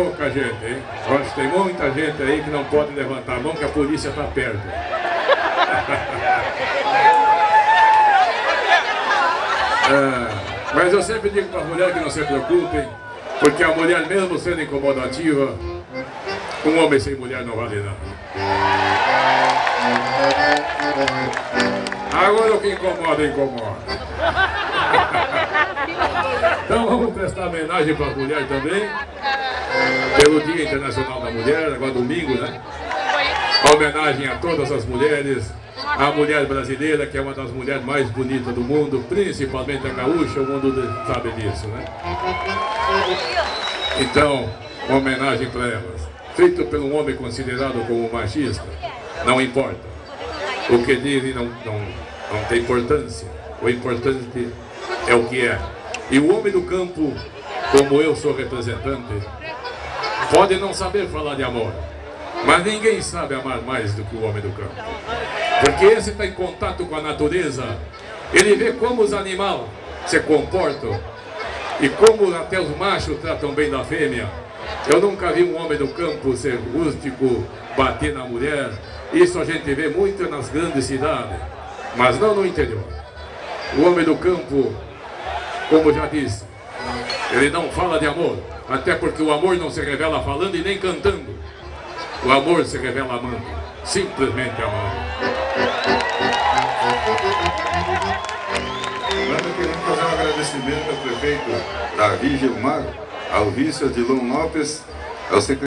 pouca gente, hein? Acho que tem muita gente aí que não pode levantar a mão, que a polícia está perto. Mas eu sempre digo para as mulheres que não se preocupem, porque a mulher, mesmo sendo incomodativa, um homem sem mulher não vale nada. Agora o que incomoda, incomoda. Então vamos prestar homenagem para as mulheres também, pelo Dia Internacional da Mulher, agora domingo, né? A homenagem a todas as mulheres, a mulher brasileira, que é uma das mulheres mais bonitas do mundo, principalmente a gaúcha, o mundo sabe disso, né? Então, uma homenagem para elas, feito por um homem considerado como machista, não importa. O que dizem não tem importância, o importante é o que é. E o homem do campo, como eu sou representante, pode não saber falar de amor, mas ninguém sabe amar mais do que o homem do campo. Porque esse está em contato com a natureza, ele vê como os animais se comportam e como até os machos tratam bem da fêmea. Eu nunca vi um homem do campo ser rústico, bater na mulher. Isso a gente vê muito nas grandes cidades, mas não no interior. O homem do campo, como já disse, ele não fala de amor, até porque o amor não se revela falando e nem cantando. O amor se revela amando, simplesmente amando. Nós queremos fazer um agradecimento ao prefeito Davi Gilmar, ao vice Adilon Lopes, ao secretário